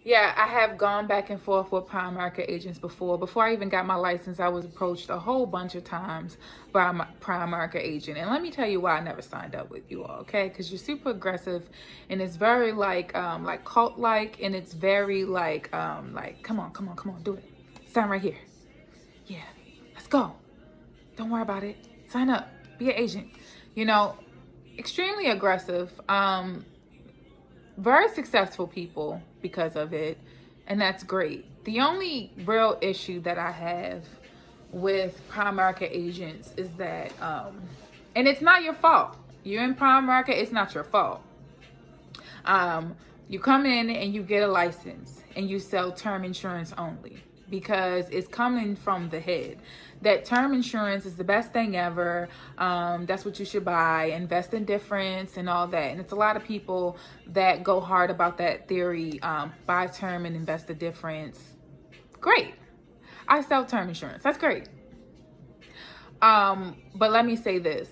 Yeah, I have gone back and forth with Primerica agents before. Before I even got my license, I was approached a whole bunch of times by my Primerica agent. And let me tell you why I never signed up with you all, okay? Because you're super aggressive, and it's very like cult-like, and it's very like come on, come on, come on, do it. Sign right here. Yeah, let's go. Don't worry about it. Sign up. Be an agent. You know, extremely aggressive. Very successful people because of it, and that's great. The only real issue that I have with Primerica agents is that and it's not your fault. You're in Primerica, it's not your fault. You come in and you get a license and you sell term insurance only because it's coming from the head that term insurance is the best thing ever. That's what you should buy, invest in difference and all that. And it's a lot of people that go hard about that theory. Buy term and invest the difference. Great. I sell term insurance. That's great. But let me say this.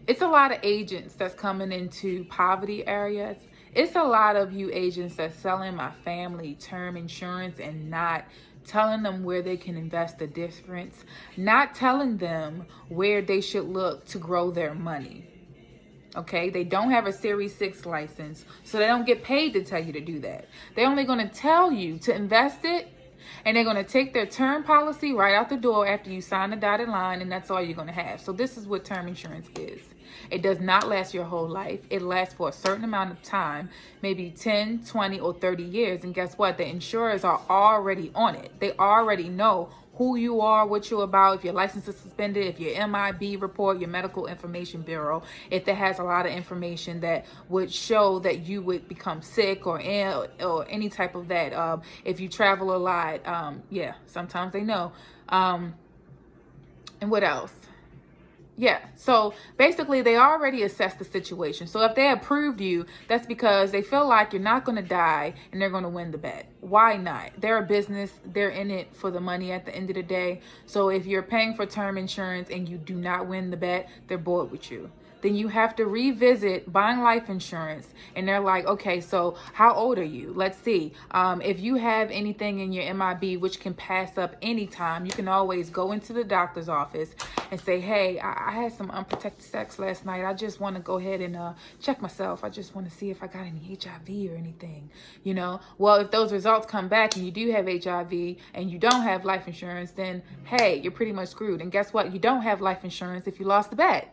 It's a lot of agents that's coming into poverty areas. It's a lot of you agents that's selling my family term insurance and not telling them where they can invest the difference, not telling them where they should look to grow their money. Okay, they don't have a Series 6 license, so they don't get paid to tell you to do that. They're only going to tell you to invest it, and they're going to take their term policy right out the door after you sign the dotted line, and that's all you're going to have. So this is what term insurance is. It does not last your whole life. It lasts for a certain amount of time, maybe 10, 20, or 30 years. And guess what? The insurers are already on it. They already know who you are, what you're about, if your license is suspended, if your MIB report, your Medical Information Bureau, if it has a lot of information that would show that you would become sick or ill or any type of that. If you travel a lot, yeah, sometimes they know. And what else? Yeah, so basically they already assessed the situation. So if they approved you, that's because they feel like you're not going to die and they're going to win the bet. Why not? They're a business. They're in it for the money at the end of the day. So if you're paying for term insurance and you do not win the bet, they're bored with you. Then you have to revisit buying life insurance. And they're like, okay, so how old are you? Let's see. If you have anything in your MIB which can pass up anytime, you can always go into the doctor's office and say, hey, I had some unprotected sex last night. I just want to go ahead and check myself. I just want to see if I got any HIV or anything, you know? Well, if those results come back and you do have HIV and you don't have life insurance, then, hey, you're pretty much screwed. And guess what? You don't have life insurance if you lost the bet.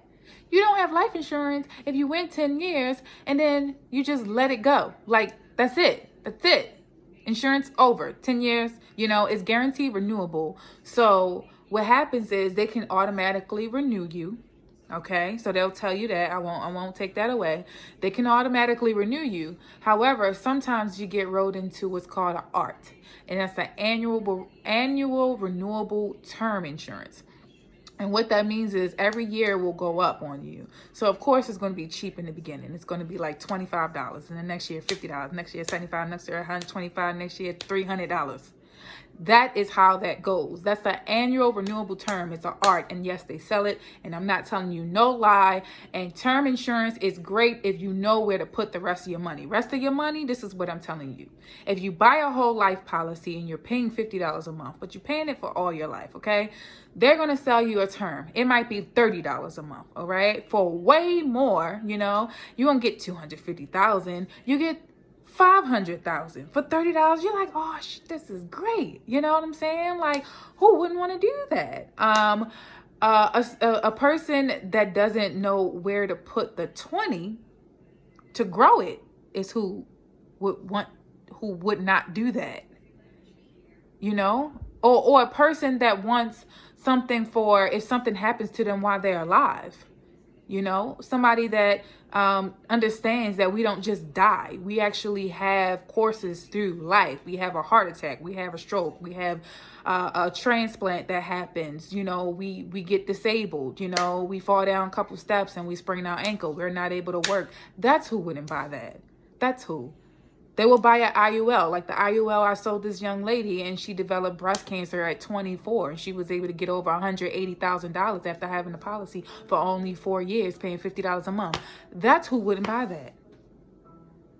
You don't have life insurance if you went 10 years and then you just let it go. Like, that's it. That's it. Insurance over. 10 years, you know, it's guaranteed renewable. So what happens is they can automatically renew you. Okay, so they'll tell you that. I won't take that away. They can automatically renew you. However, sometimes you get rolled into what's called an ART, and that's an annual renewable term insurance. And what that means is every year will go up on you. So, of course, it's going to be cheap in the beginning. It's going to be like $25. And the next year, $50. Next year, $75. Next year, $125. Next year, $300. That is how that goes. That's the annual renewable term. It's an art. And yes, they sell it. And I'm not telling you no lie. And term insurance is great if you know where to put the rest of your money. Rest of your money, this is what I'm telling you. If you buy a whole life policy and you're paying $50 a month, but you're paying it for all your life, okay? They're going to sell you a term. It might be $30 a month, all right? For way more, you know, you won't get $250,000. You get $500,000 for $30. You're like, oh, this is great. You know what I'm saying? Like, who wouldn't want to do that? A person that doesn't know where to put the 20 to grow it is who would not do that. You know, or a person that wants something for if something happens to them while they're alive. You know, somebody that understands that we don't just die. We actually have courses through life. We have a heart attack. We have a stroke. We have a transplant that happens. You know, we get disabled. You know, we fall down a couple steps and we sprain our ankle. We're not able to work. That's who wouldn't buy that. That's who. They will buy an IUL. Like the IUL, I sold this young lady and she developed breast cancer at 24. And she was able to get over $180,000 after having the policy for only 4 years, paying $50 a month. That's who wouldn't buy that.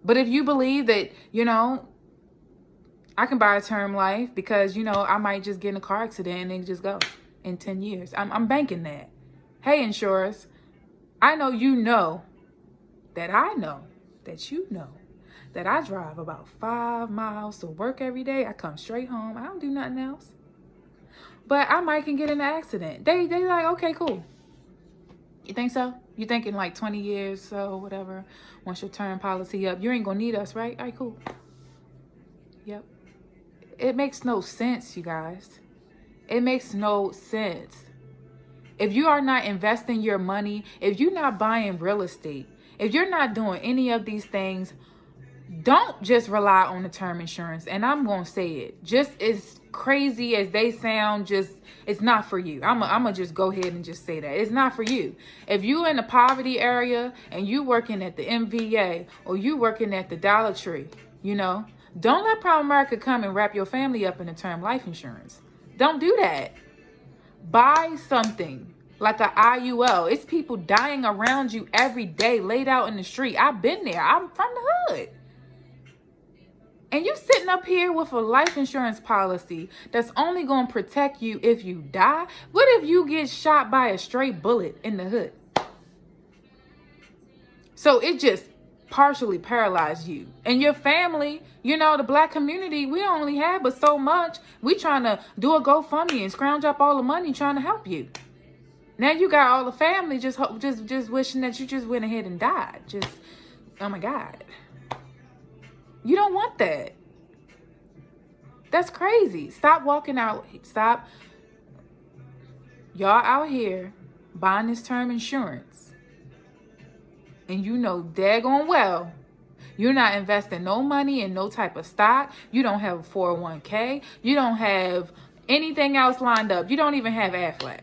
But if you believe that, you know, I can buy a term life because, you know, I might just get in a car accident and then just go in 10 years. I'm banking that. Hey, insurers, I know you know that I know that you know that I drive about 5 miles to work every day. I come straight home. I don't do nothing else. But I might can get in an accident. They like, okay, cool. You think so? You think in like 20 years, so whatever, once your term policy up, you ain't gonna need us, right? All right, cool. Yep. It makes no sense, you guys. It makes no sense. If you are not investing your money, if you're not buying real estate, if you're not doing any of these things, don't just rely on the term insurance. And I'm going to say it. Just as crazy as they sound, it's not for you. I'm going to just go ahead and just say that. It's not for you. If you're in the poverty area and you working at the MVA or you working at the Dollar Tree, you know, don't let Primerica come and wrap your family up in a term life insurance. Don't do that. Buy something like an IUL. It's people dying around you every day, laid out in the street. I've been there. I'm from the hood. And you sitting up here with a life insurance policy that's only going to protect you if you die. What if you get shot by a stray bullet in the hood? So it just partially paralyzed you. And your family, you know, the black community, we only have but so much. We trying to do a GoFundMe and scrounge up all the money trying to help you. Now you got all the family just wishing that you just went ahead and died. Just, oh my God. You don't want that. That's crazy. Stop walking out. Stop. Y'all out here buying this term insurance. And you know daggone well you're not investing no money in no type of stock. You don't have a 401k. You don't have anything else lined up. You don't even have Aflac.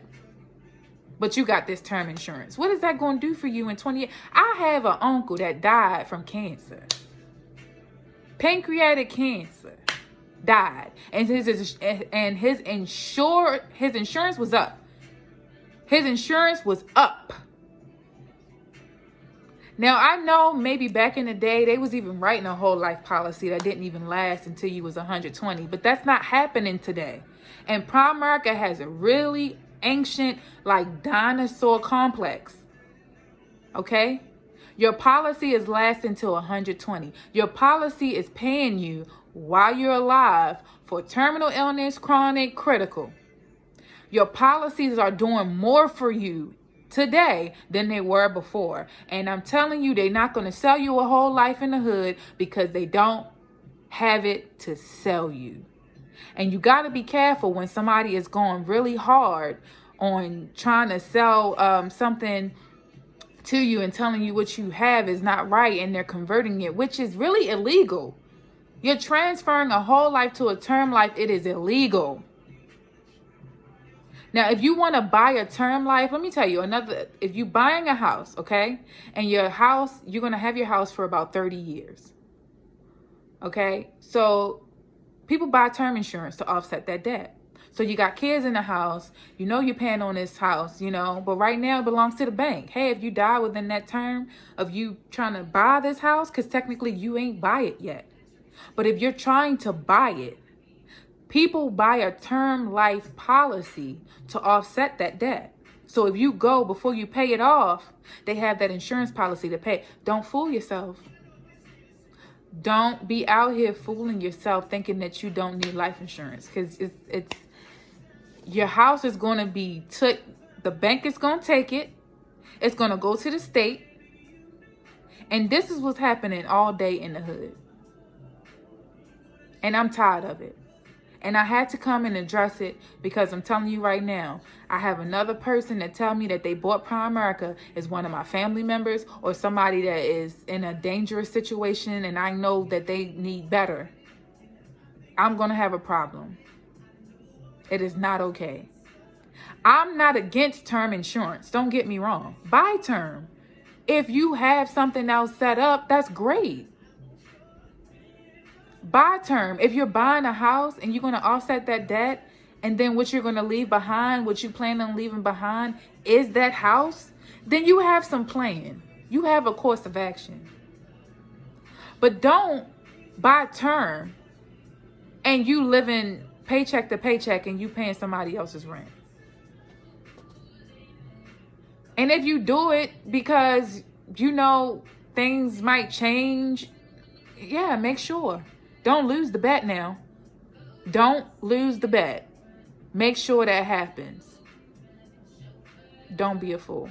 But you got this term insurance. What is that going to do for you in 20 years? I have an uncle that died from cancer. Pancreatic cancer. Died. And his insurance was up. His insurance was up. Now, I know maybe back in the day, they was even writing a whole life policy that didn't even last until you was 120. But that's not happening today. And Primerica has a really ancient, like, dinosaur complex. Okay? Your policy is lasting till 120. Your policy is paying you while you're alive for terminal illness, chronic, critical. Your policies are doing more for you today than they were before. And I'm telling you, they're not going to sell you a whole life in the hood because they don't have it to sell you. And you got to be careful when somebody is going really hard on trying to sell something to you and telling you what you have is not right, and they're converting it, which is really illegal. You're transferring a whole life to a term life. It is illegal. Now, if you want to buy a term life, let me tell you if you're buying a house, okay, and your house, you're going to have your house for about 30 years. Okay, so people buy term insurance to offset that debt. So you got kids in the house, you know you're paying on this house, you know, but right now it belongs to the bank. Hey, if you die within that term of you trying to buy this house, because technically you ain't buy it yet. But if you're trying to buy it, people buy a term life policy to offset that debt. So if you go before you pay it off, they have that insurance policy to pay. Don't fool yourself. Don't be out here fooling yourself thinking that you don't need life insurance, because it's your house is going to be took. The bank is going to take it. It's going to go to the state. And this is what's happening all day in the hood. And I'm tired of it. And I had to come and address it because I'm telling you right now, I have another person that tell me that they bought Primerica is one of my family members or somebody that is in a dangerous situation and I know that they need better. I'm going to have a problem. It is not okay. I'm not against term insurance. Don't get me wrong. Buy term. If you have something else set up, that's great. Buy term. If you're buying a house and you're going to offset that debt, and then what you're going to leave behind, what you plan on leaving behind is that house, then you have some plan. You have a course of action. But don't buy term and you living paycheck to paycheck and you paying somebody else's rent. And if you do it because you know things might change, yeah, make sure. Don't lose the bet now. Don't lose the bet. Make sure that happens. Don't be a fool.